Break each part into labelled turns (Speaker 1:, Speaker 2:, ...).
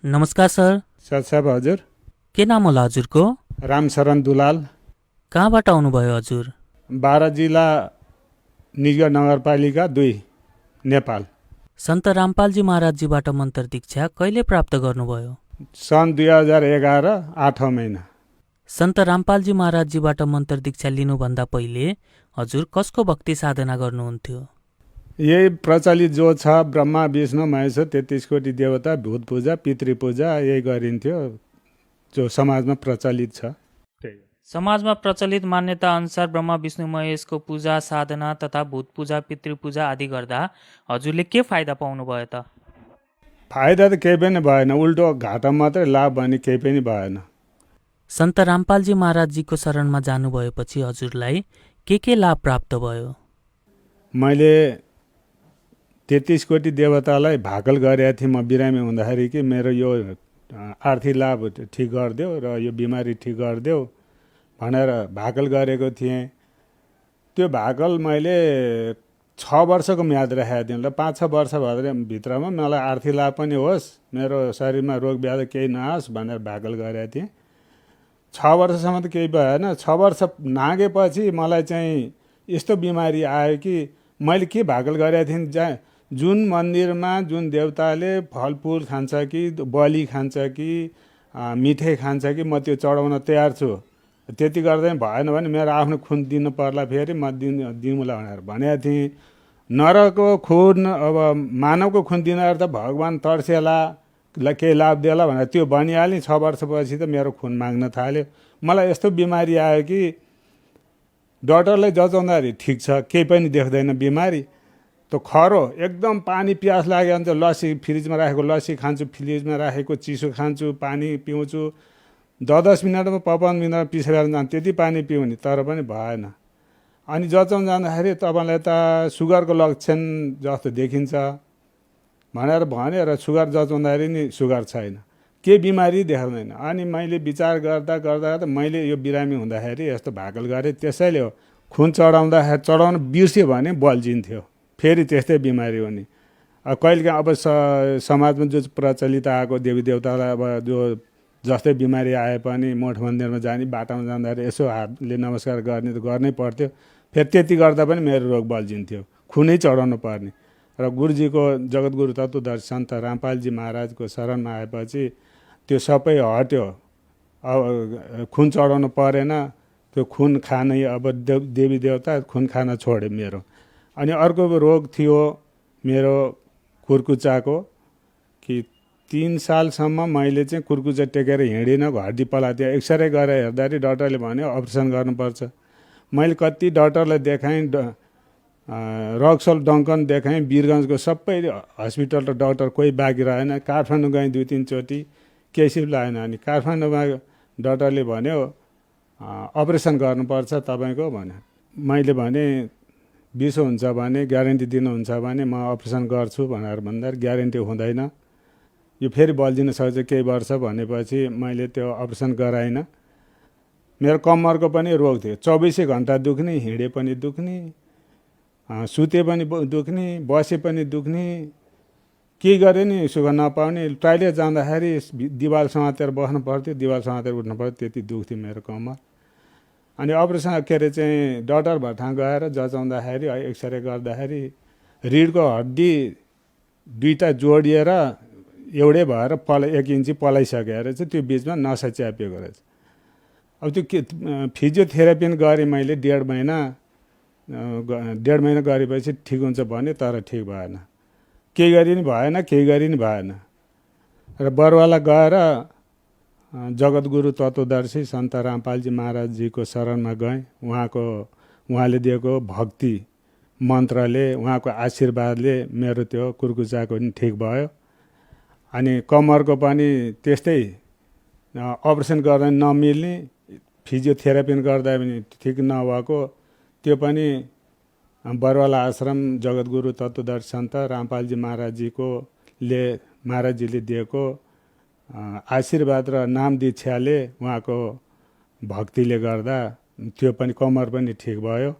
Speaker 1: नमस्कार सर।
Speaker 2: साहब हजुर।
Speaker 1: के नाम होला हजुरको?
Speaker 2: रामशरण दुलाल।
Speaker 1: कहाँबाट आउनुभयो हजुर?
Speaker 2: बारा जिल्ला निजगढ नगरपालिका 2 नेपाल।
Speaker 1: सन्त रामपालजी महाराजजीबाट मन्त्र दीक्षा कहिले प्राप्त गर्नुभयो?
Speaker 2: सन् 2011 8औं महिना।
Speaker 1: सन्त रामपालजी महाराजजीबाट मन्त्र दीक्षा लिनुभन्दा पहिले हजुर कसको भक्ति साधना गर्नुहुन्थ्यो?
Speaker 2: यही प्रचलित जो छ ब्रह्मा विष्णु महेश्वर 33 कोटी देवता भूत पूजा पितृ पूजा यही गरिन्थ्यो जो समाजमा प्रचलित छ।
Speaker 1: समाजमा प्रचलित मान्यता अनुसार ब्रह्मा विष्णु महेशको पूजा साधना तथा भूत पूजा पितृ पूजा आदि गर्दा हजुरले के फाइदा पाउनुभयो त?
Speaker 2: फाइदा त केही पनि भएन, उल्टो घाटा मात्रै, लाभ भने केही पनि भएन।
Speaker 1: सन्त रामपालजी महाराजजीको शरणमा जानुभएपछि हजुरलाई के लाभ प्राप्त भयो?
Speaker 2: मैले 33 कोटी देवतालाई भाकल गरेको थिएँ म बिरामी हुँदाखेरि कि मेरो यो आर्थिक लाभ ठिक गरिदेऊ र यो बिमारी ठिक गरिदेऊ भनेर भाकल गरेको थिएँ। त्यो भाकल मैले 6 वर्षको म्याद राखेको थिएँ ल। 5-6 वर्ष भित्रमा मलाई आर्थिक लाभ पनि होस्, मेरो शरीरमा रोग व्याधि केही नआओस् भनेर भाकल गरेको थिएँ। 6 वर्षसम्म त केही भएन। 6 वर्ष नागेपछि मलाई चाहिँ यस्तो बिमारी आयो कि मैले के भाकल गरेको थिएँ, जहाँ जुन मन्दिरमा जुन देवताले फलफुल खान्छ कि बलि खान्छ कि मिठाई खान्छ कि म त्यो चढाउन तयार छु। त्यति गर्दै भएन भने मेरो आफ्नो खुन दिनु पर्ला, फेरि म दिउँला भनेर भनेको थिएँ। नरको खुन, अब मानवको खुन दिँदा त भगवान् तर्सेला, केही लाभ देला भनेर त्यो भनिहालेँ। 6 वर्षपछि त मेरो खुन माग्न थाल्यो। मलाई यस्तो बिमारी आयो कि डक्टरले जचाउँदाखेरि ठिक छ, केही पनि देख्दैन बिमारी। त्यो खरो एकदम पानी प्यास लाग्यो भने त लस्सी, फ्रिजमा राखेको लस्सी खान्छु, फ्रिजमा राखेको चिसो खान्छु, पानी पिउँछु। 10-10 मिनटमा 55 मिनटमा पिसेर जान्छ, त्यति पानी पिउने तर पनि भएन। अनि जचाउन जाँदाखेरि तपाईँलाई त सुगरको लक्षण जस्तो देखिन्छ भनेर भन्यो र सुगर जचाउँदाखेरि नि सुगर छैन, के बिमारी देखाउँदैन। अनि मैले विचार गर्दा गर्दा मैले यो बिरामी हुँदाखेरि यस्तो भाकल गरेँ। त्यसैले हो खुन चढाउन बिर्स्यो भने बल्झिन्थ्यो, फेरि त्यस्तै बिमारी हुने। कहिलेकाहीँ अब समाजमा जो प्रचलित आएको देवी देवतालाई अब जो जस्तै बिमारी आए पनि मठ मन्दिरमा जाने, बाटोमा जाँदाखेरि यसो हातले नमस्कार गर्ने त गर्नै पर्थ्यो। फेरि त्यति गर्दा पनि मेरो रोग बल्झिन्थ्यो, खुनै चढाउनु पर्ने। र गुरुजीको जगद्गुरु तत्त्वदर्शी सन्त रामपालजी महाराजको शरणमा आएपछि त्यो सबै हट्यो। अब खुन चढाउनु परेन, त्यो खुन खानै अब देवी देवता खुन खान छोड्यो मेरो। अनि अर्को रोग थियो मेरो कुर्कुच्चाको, कि 3 सालसम्म मैले चाहिँ कुर्कुच्चा टेकेर हिँडिनँ, हड्डी पलाथियो। एक्सरे गरेर हेर्दाखेरि डक्टरले भन्यो अपरेसन गर्नुपर्छ। मैले कति डक्टरलाई देखाएँ, रक्सल डङ्कन देखाएँ, वीरगन्जको सबै हस्पिटल र डक्टर कोही बाँकी रहेन। काठमाडौँ गएँ 2-3 चोटि, केही लागेन। अनि काठमाडौँमा डक्टरले भन्यो अपरेसन गर्नुपर्छ तपाईँको भन्यो। मैले भने विषो हुन्छ भने ग्यारेन्टी दिनुहुन्छ भने म अपरेसन गर्छु भनेर भन्दा ग्यारेन्टी हुँदैन, यो फेरि बल्झिन सक्छ केही वर्ष भनेपछि मैले त्यो अपरेसन गराइनँ। मेरो कम्मरको पनि रोग थियो, 24 घन्टा दुख्ने, हिँडे पनि दुख्ने, सुते पनि दुख्ने, बसे पनि दुख्ने, के गरे नि सुख नपाउने। टोइलेट जाँदाखेरि दिवाल समातेर बस्नु पर्थ्यो, दिवाल समातेर उठ्नु पर्थ्यो, त्यति दुख्थ्यो मेरो कम्मर। अनि अपरेसन के अरे चाहिँ डक्टर भट्टाङ गएर जचाउँदाखेरि एक्सरे गर्दाखेरि रिडको हड्डी 2टा जोडिएर एउटै भएर 1 इन्ची पलाइसक्यो रहेछ, त्यो बिचमा नसा च्यापिएको रहेछ। अब त्यो के फिजियोथेरापी गरेँ मैले 1.5 महिना, 1.5 महिना गरेपछि ठिक हुन्छ भने तर ठिक भएन, केही गरी नि भएन, केही गरी नि भएन। र बरवाला गएर जगद्गुरु तत्त्वदर्शी सन्त रामपालजी महाराजजीको शरणमा गएँ। उहाँले दिएको भक्ति मन्त्रले, उहाँको आशीर्वादले मेरो त्यो कुर्कुच्चाको पनि ठिक भयो। अनि कम्मरको पनि त्यस्तै, अपरेसन गर्दा नमिल्ने, फिजियोथेरापी गर्दा पनि ठिक नभएको, त्यो पनि बरवाला आश्रम जगद्गुरु तत्त्वदर्शी सन्त रामपालजी महाराजजीले दिएको आशीर्वाद र नाम दीक्षाले, उहाँको भक्तिले गर्दा त्यो पनि कम्मर पनि ठिक भयो।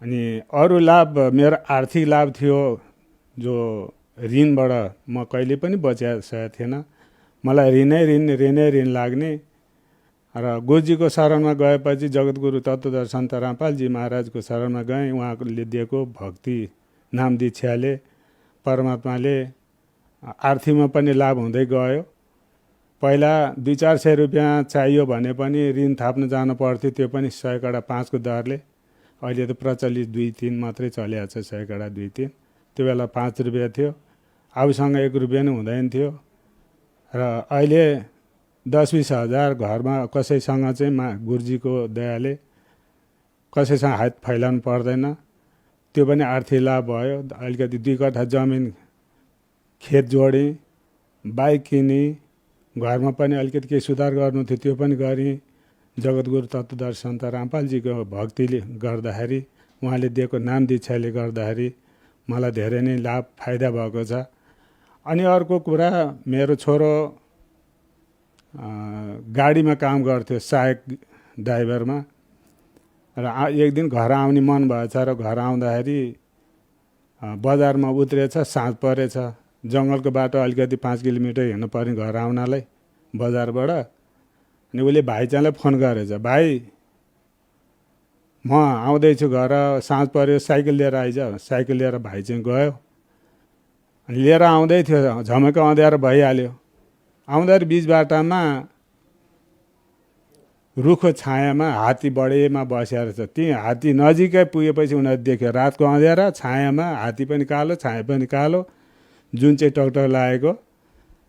Speaker 2: अनि अरू लाभ मेरो आर्थिक लाभ थियो जो ऋणबाट म कहिले पनि बचिसकेको थिएन। मलाई ऋण लाग्ने र गुरुजीको शरणमा गएपछि जगद्गुरु तत्त्वदर्शन सन्त रामपालजी महाराजको शरणमा गएँ। उहाँले दिएको भक्ति नाम दीक्षाले परमात्माले आर्थिकमा पनि लाभ हुँदै गयो। पहिला 200-400 रुपियाँ चाहियो भने पनि ऋण थाप्न जानु पर्थ्यो, त्यो पनि 100 कडा 5 को दरले। अहिले त प्रचलित 2-3 मात्रै चलिएको छ, 100 कडा 2-3। त्यो बेला 5 रुपियाँ थियो, आफूसँग 1 रुपियाँ नि हुँदैन थियो। र अहिले 10-20 हजार घरमा कसैसँग चाहिँ गुरुजीको दयाले कसैसँग हात फैलाउनु पर्दैन, त्यो पनि आर्थिक लाभ भयो। अलिकति 2 कट्ठा जमिन खेत जोडेँ, बाइक किनेँ, घरमा पनि अलिकति केही सुधार गर्नु थियो त्यो पनि गरेँ। जगद्गुरु तत्त्वदर्शन सन्त रामपालजीको भक्तिले गर्दाखेरि, उहाँले दिएको नाम दीक्षाले गर्दाखेरि मलाई धेरै नै लाभ फाइदा भएको छ। अनि अर्को कुरा, मेरो छोरो गाडीमा काम गर्थ्यो, सहायक ड्राइभरमा। र एक दिन घर आउने मन भएछ र घर आउँदाखेरि बजारमा उत्रेछ, साँझ परेछ। जङ्गलको बाटो अलिकति 5 किलोमिटर हिँड्नु पर्ने घर आउनलाई बजारबाट। अनि उसले भाइचालाई फोन गरेछ, भाइ म आउँदैछु घर, साँझ पऱ्यो, साइकल लिएर आइज। साइकल लिएर भाइ चाहिँ गयो। अनि लिएर आउँदै थियो, झमक्क अँध्यारो भइहाल्यो। आउँदाखेरि बिच बाटामा रुखो छायामा हात्ती बढेमा बसेर छ। ती हात्ती नजिकै पुगेपछि उनीहरू देख्यो, रातको अँध्यारा, छायामा हात्ती पनि कालो, छाया पनि कालो, जुन चाहिँ टकटक लागेको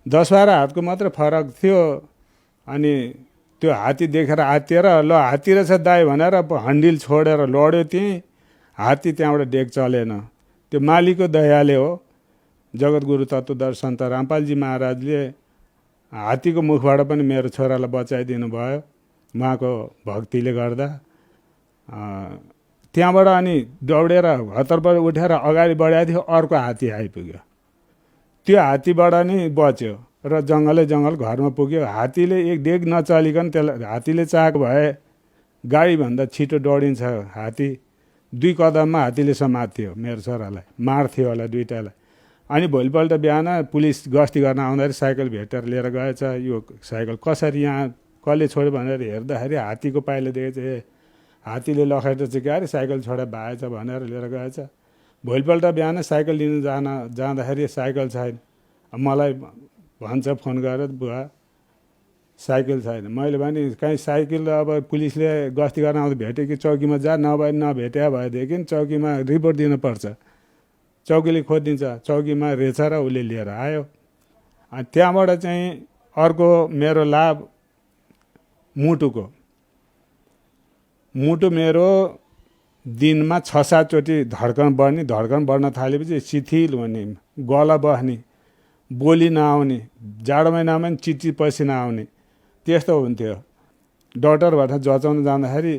Speaker 2: 10-12 हातको मात्र फरक थियो। अनि त्यो हात्ती देखेर आत्तिएर, ल हात्ती रहेछ दाइ भनेर हन्डिल छोडेर लड्यो। त्यहीँ हात्ती त्यहाँबाट डेक चलेन। त्यो मालिकको दयाले हो। जगद्गुरु तत्त्वदर्शन सन्त रामपालजी महाराजले हात्तीको मुखबाट पनि मेरो छोरालाई बचाइदिनु भयो, उहाँको भक्तिले गर्दा। त्यहाँबाट अनि दौडेर हतरबाट उठेर अगाडि बढाएको थियो, अर्को हात्ती आइपुग्यो। त्यो हात्तीबाट नि बच्यो र जङ्गलै जङ्गल घरमा पुग्यो। हात्तीले एक डेग नचलिकन त्यसलाई हात्तीले चाहेको भए गाडीभन्दा छिटो दौडिन्छ हात्ती। 2 कदममा हात्तीले समात्थ्यो मेरो छोरालाई, मार्थ्यो होला दुइटालाई। अनि भोलिपल्ट बिहान पुलिस गस्ती गर्न आउँदाखेरि साइकल भेटेर लिएर गएछ। यो साइकल कसरी यहाँ कसले छोड्यो भनेर हेर्दाखेरि हात्तीको पाइलो देखेछ। ए हात्तीले लखेटेर चाहिँ क्यारे साइकल छोडेर भाएछ भनेर लिएर गएछ। भोलिपल्ट बिहान साइकल लिन जाँदाखेरि साइकल छैन। मलाई भन्छ फोन गरेर, बुवा साइकल छैन। मैले भने कहीँ साइकल अब पुलिसले गस्ती गर्न आउँदा भेट्यो कि चौकीमा जा, नभेट्या भएदेखि चौकीमा रिपोर्ट दिनुपर्छ। चौकीले खोजिदिन्छ, चौकीमा रहेछ र उसले लिएर आयो। अनि त्यहाँबाट चाहिँ अर्को मेरो लाभ मुटुको। मुटु मेरो दिनमा 6-7 चोटि धड्कन बढ्न थालेपछि शिथिल हुने, गला बस्ने, बोली नआउने, जाडो महिनामा पनि चिची पसिना आउने, त्यस्तो हुन्थ्यो। डक्टरबाट जचाउन जाँदाखेरि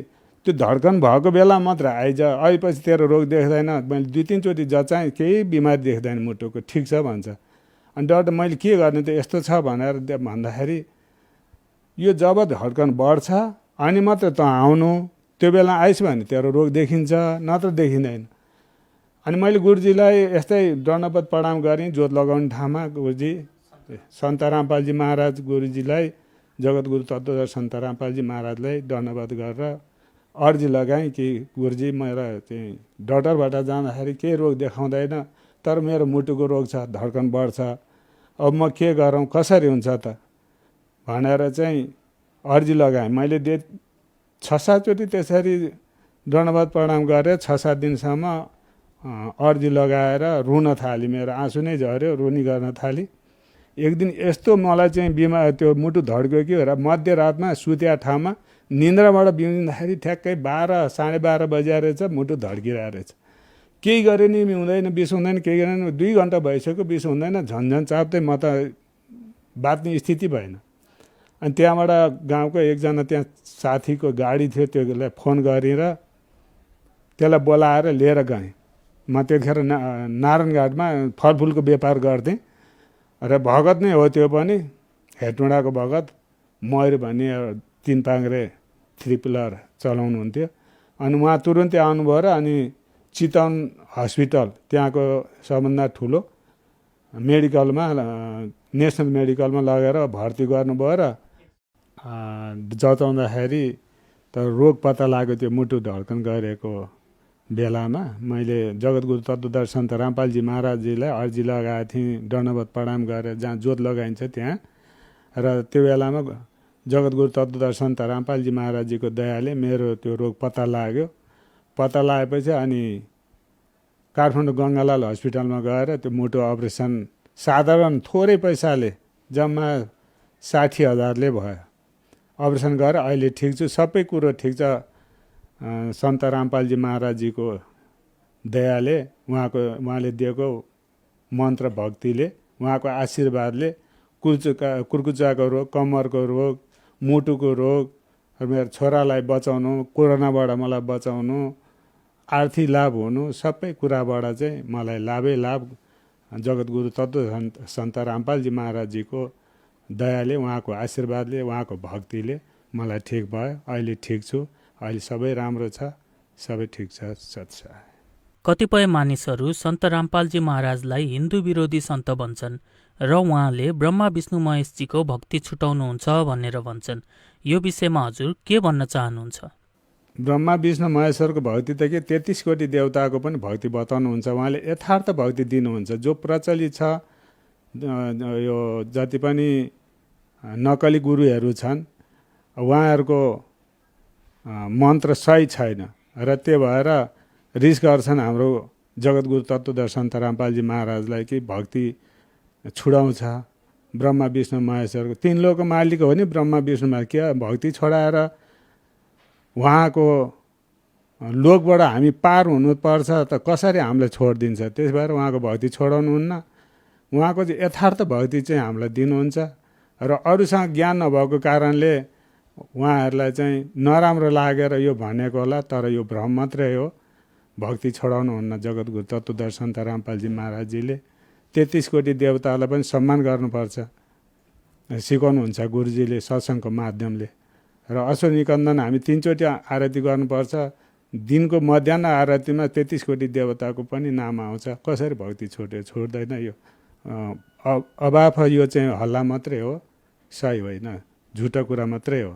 Speaker 2: त्यो धड्कन भएको बेला मात्र आइज, अहिलेपछि तेरो रोग देख्दैन। मैले 2-3 चोटि जचाएँ, केही बिमारी देख्दैन मुटुको, ठिक छ भन्छ। अनि डक्टर मैले के गर्ने त यस्तो छ भनेर भन्दाखेरि, यो जब धड्कन बढ्छ अनि मात्र त आउनु, त्यो बेला आइस भने तेरो रोग देखिन्छ, नत्र देखिँदैन। अनि मैले गुरुजीलाई यस्तै दण्डवत प्रणाम गरेँ जोत लगाउने ठाउँमा। गुरुजी सन्त रामपालजी महाराज गुरुजीलाई, जगद्गुरु तत्त्वदर्शन सन्त रामपालजी महाराजलाई दण्डवत गरेर अर्जी लगाएँ कि गुरुजी मेरो चाहिँ डक्टरबाट जाँदाखेरि केही रोग देखाउँदैन, तर मेरो मुटुको रोग छ, धड्कन बढ्छ, अब म के गरौँ, कसरी हुन्छ त भनेर चाहिँ अर्जी लगाएँ। मैले 6-7 चोटि त्यसरी दण्डवत प्रणाम गरेँ। 6-7 दिनसम्म अर्जी लगाएर रुन थालेँ, मेरो आँसु नै झऱ्यो, रुनी गर्न थालेँ। एक दिन यस्तो मलाई चाहिँ बिमार, त्यो मुटु धड्क्यो कि मध्यरातमा सुत्या ठाउँमा निन्द्राबाट बिउजिँदाखेरि ठ्याक्कै 12-12:30 बजिया रहेछ, मुटु धड्किरहेको रहेछ। केही गरे नि हुँदैन, बिस हुँदैन, केही गरेन। 2 घन्टा भइसक्यो, बिस हुँदैन, झन्झन चाप्दै म त बाँच्ने स्थिति भएन। अनि त्यहाँबाट गाउँको एकजना त्यहाँ साथीको गाडी थियो, त्योलाई फोन गरेर त्यसलाई बोलाएर लिएर गएँ। म त्यतिखेर नारायणघाटमा फलफुलको व्यापार गर्थेँ र भगत नै हो त्यो पनि, हेटुँडाको भगत मयूर भन्ने 3 पाङ्ग्रे 3 पिलर चलाउनुहुन्थ्यो। अनि उहाँ तुरुन्तै आउनुभयो र अनि चितवन हस्पिटल, त्यहाँको सबभन्दा ठुलो मेडिकलमा नेसनल मेडिकलमा लगेर भर्ती गर्नुभयो र जचाउँदाखेरि त रोग पत्ता लाग्यो त्यो मुटु धड्कन गरेको बेलामा मैले जगद्गुरु तत्त्वदर्शी सन्त रामपालजी महाराजजीलाई अर्जी लगाएको थिएँ दण्डवत प्रणाम गरेर जहाँ जोत लगाइन्छ त्यहाँ र त्यो बेलामा जगद्गुरु तत्त्वदर्शी सन्त रामपालजी महाराजजीको दयाले मेरो त्यो रोग पत्ता लाग्यो। पत्ता लागेपछि अनि काठमाडौँ गङ्गालाल हस्पिटलमा गएर त्यो मुटु अपरेसन साधारण थोरै पैसाले जम्मा 60,000ले भयो। अपरेसन गरेर अहिले ठिक छु, सबै कुरो ठिक छ। सन्त रामपालजी महाराजजीको दयाले उहाँले दिएको मन्त्र भक्तिले उहाँको आशीर्वादले कुर्कुच्चाको रोग, कम्मरको रोग, मुटुको रोग, मेरो छोरालाई बचाउनु, कोरोनाबाट मलाई बचाउनु, आर्थिक लाभ हुनु, सबै कुराबाट चाहिँ मलाई लाभै लाभ जगद्गुरु तत्त्व सन्त रामपालजी महाराजजीको दयाले उहाँको आशीर्वादले उहाँको भक्तिले मलाई ठिक भयो। अहिले ठिक छु, अहिले सबै राम्रो छ, सबै ठिक छ। सत्सह
Speaker 1: कतिपय मानिसहरू सन्त रामपालजी महाराजलाई हिन्दू विरोधी सन्त भन्छन् र उहाँले ब्रह्मा विष्णु महेशजीको भक्ति छुटाउनुहुन्छ भनेर भन्छन्। यो विषयमा हजुर के भन्न चाहनुहुन्छ?
Speaker 2: ब्रह्मा विष्णु महेश्वरको भक्ति त के 33 कोटी देवताको पनि भक्ति बताउनुहुन्छ। उहाँले यथार्थ भक्ति दिनुहुन्छ। जो प्रचलित छ यो जति पनि नकली गुरुहरू छन् उहाँहरूको मन्त्र सही छैन र त्यो भएर रिस गर्छन् हाम्रो जगद्गुरु तत्त्वदर्शी सन्त रामपालजी महाराजलाई कि भक्ति छुडाउँछ ब्रह्मा विष्णु महेश्वरको। 3 लोकको मालिक हो नि ब्रह्मा विष्णुमा, के भक्ति छोडाएर उहाँको लोकबाट हामी पार हुनुपर्छ त कसरी हामीलाई छोडिदिन्छ? त्यस भएर उहाँको भक्ति छोडाउनुहुन्न। उहाँको चाहिँ यथार्थ भक्ति चाहिँ हामीलाई दिनुहुन्छ र अरूसँग ज्ञान नभएको कारणले उहाँहरूलाई चाहिँ नराम्रो लागेर यो भनेको होला, तर यो भ्रम मात्रै हो। भक्ति छोडाउनुहुन्न जगद्गुरु तत्त्वदर्शी सन्त रामपालजी महाराजजीले। 33 कोटी देवतालाई पनि सम्मान गर्नुपर्छ सिकाउनुहुन्छ गुरुजीले सत्सङ्गको माध्यमले। र अश्व निकन्दन हामी 3 चोटि आरती गर्नुपर्छ। दिनको मध्याह्न आरतीमा 33 कोटी देवताको पनि नाम आउँछ। कसरी भक्ति छोड्दैन? यो अभाव यो चाहिँ हल्ला मात्रै हो, सही होइन, झुटो कुरा मात्रै हो।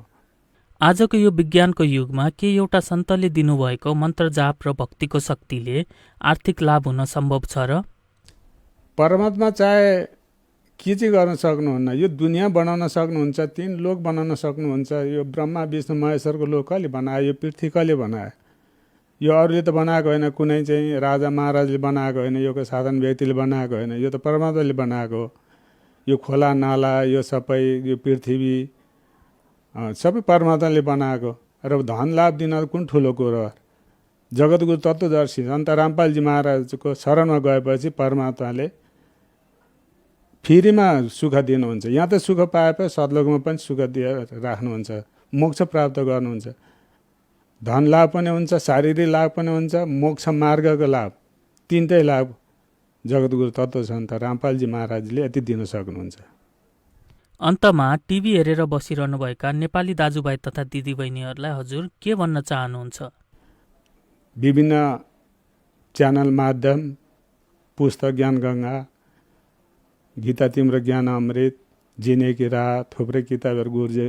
Speaker 1: आजको यो विज्ञानको युगमा के एउटा सन्तले दिनुभएको मन्त्र जाप र भक्तिको शक्तिले आर्थिक लाभ हुन सम्भव छ र?
Speaker 2: परमात्मा चाहे के चाहिँ गर्न सक्नुहुन्न। यो दुनियाँ बनाउन सक्नुहुन्छ, 3 लोक बनाउन सक्नुहुन्छ। यो ब्रह्मा विष्णु महेश्वरको लोक कसले बनायो? यो पृथ्वी कसले बनायो? यो अरूले त बनाएको होइन, कुनै चाहिँ राजा महाराजले बनाएको होइन, यो साधारण व्यक्तिले बनाएको होइन, यो त परमात्माले बनाएको। यो खोला नाला यो सबै यो पृथ्वी सबै परमात्माले बनाएको र धन लाभ दिन कुन ठुलो कुरो? जगद्गुरु तत्त्वदर्शी सन्त रामपालजी महाराजको शरणमा गएपछि परमात्माले फ्रीमा सुख दिनुहुन्छ। यहाँ त सुख पाएपछि सतलोकमा पनि सुख दिएर राख्नुहुन्छ, मोक्ष प्राप्त गर्नुहुन्छ। धन लाभ पनि हुन्छ, शारीरिक लाभ पनि हुन्छ, मोक्ष मार्गको लाभ, 3टै लाभ जगद्गुरु तत्त्व सन्त रामपालजी महाराजले यति दिन सक्नुहुन्छ।
Speaker 1: अन्तमा टिभी हेरेर बसिरहनुभएका नेपाली दाजुभाइ तथा दिदीबहिनीहरूलाई हजुर के भन्न चाहनुहुन्छ?
Speaker 2: विभिन्न च्यानल माध्यम, पुस्तक ज्ञान गङ्गा, गीता तिम्रो ज्ञान अमृत, जिनेकी राह, थुप्रै किताबहरू गुरुजी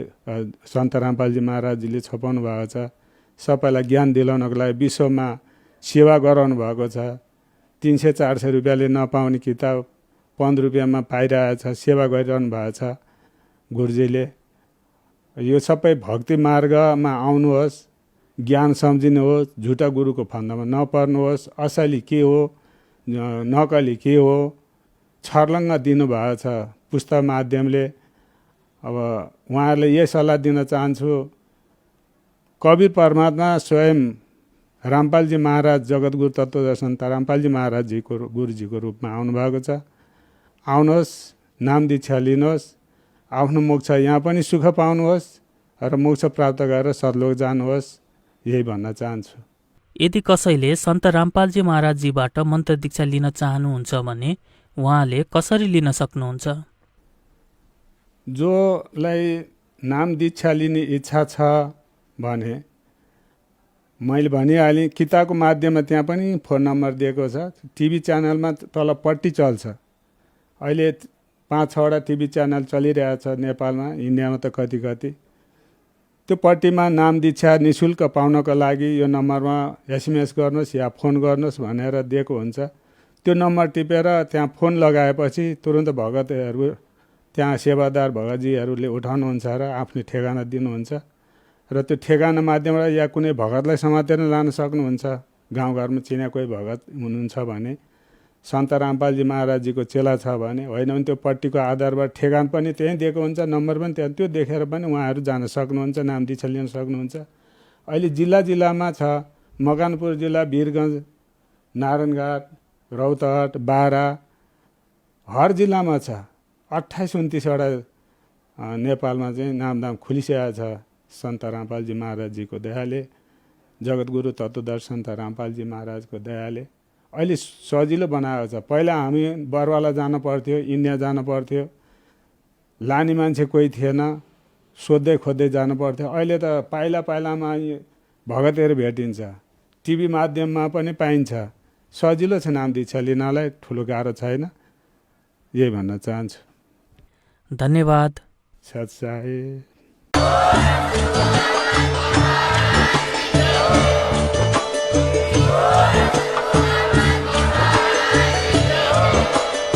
Speaker 2: सन्त रामपालजी महाराजजीले छपाउनु भएको छ। सबैलाई ज्ञान दिलाउनको लागि विश्वमा सेवा गराउनु भएको छ। 300-400 रुपियाँले नपाउने किताब 15 रुपियाँमा पाइरहेछ, सेवा गरिरहनु भएको छ गुरुजीले। यो सबै भक्ति मार्गमा आउनुहोस्, ज्ञान सम्झिनुहोस्, झुटा गुरुको फन्दामा नपर्नुहोस्। असली के हो, नकली के हो, छर्लङ्ग दिनुभएको छ पुस्तक माध्यमले। अब उहाँहरूलाई यही सल्लाह दिन चाहन्छु, कवीर परमात्मा स्वयं रामपालजी महाराज जगद्गुरु तत्त्वदर्शी सन्त रामपालजी महाराजजीको गुरुजीको रूपमा आउनुभएको छ। आउनुहोस्, नाम दीक्षा लिनुहोस्, आफ्नो मोक्ष यहाँ पनि सुख पाउनुहोस् र मोक्ष प्राप्त गरेर सतलोक जानुहोस्, यही भन्न चाहन्छु।
Speaker 1: यदि कसैले सन्त रामपालजी महाराजजीबाट मन्त्र दीक्षा लिन चाहनुहुन्छ भने उहाँले कसरी लिन सक्नुहुन्छ?
Speaker 2: जोलाई नाम दीक्षा लिने इच्छा छ भने मैले भनिहालेँ, किताबको माध्यममा त्यहाँ पनि फोन नम्बर दिएको छ। टिभी च्यानलमा तलपट्टि चल्छ, अहिले 5-6वटा टिभी च्यानल चलिरहेछ नेपालमा, इन्डियामा त कति कति। त्यो पट्टिमा नाम दीक्षा निशुल्क पाउनको लागि यो नम्बरमा एसएमएस गर्नुहोस् या फोन गर्नुहोस् भनेर दिएको हुन्छ। त्यो नम्बर टिपेर त्यहाँ फोन लगाएपछि तुरुन्त भगतहरू, त्यहाँ सेवादार भगतजीहरूले उठाउनुहुन्छ र आफ्नो ठेगाना दिनुहुन्छ र त्यो ठेगाना माध्यमबाट या कुनै भगतलाई समातेर लान सक्नुहुन्छ। गाउँघरमा चिने कोही भगत हुनुहुन्छ भने, सन्त रामपालजी महाराजजीको चेला छ भने, होइन भने त्यो पट्टिको आधारबाट ठेगान पनि त्यहीँ दिएको हुन्छ, नम्बर पनि त्यहाँ, त्यो देखेर पनि उहाँहरू जान सक्नुहुन्छ, नाम दीक्षा लिन सक्नुहुन्छ। अहिले जिल्ला जिल्लामा छ, मकवानपुर जिल्ला, वीरगञ्ज, नारायणघाट, रौतहट, बारा, हर जिल्लामा छ। 28-29वटा नेपालमा चाहिँ नामदाम खुलिसकेको छ सन्त रामपालजी महाराजजीको दयाले, जगतगुरु तत्त्वदर्शी सन्त रामपालजी महाराजको दयाले अहिले सजिलो बनाएको छ। पहिला हामी बरवाला जानु पर्थ्यो, इन्डिया जानु पर्थ्यो, लाने मान्छे कोही थिएन, सोध्दै खोज्दै जानु पर्थ्यो। अहिले त पाइलामा भगतहरू भेटिन्छ, टिभी माध्यममा पनि पाइन्छ, सजिलो छ नाम दीक्षा लिनलाई, ठुलो गाह्रो छैन। यही भन्न चाहन्छु।
Speaker 1: धन्यवाद।
Speaker 2: सत्साई।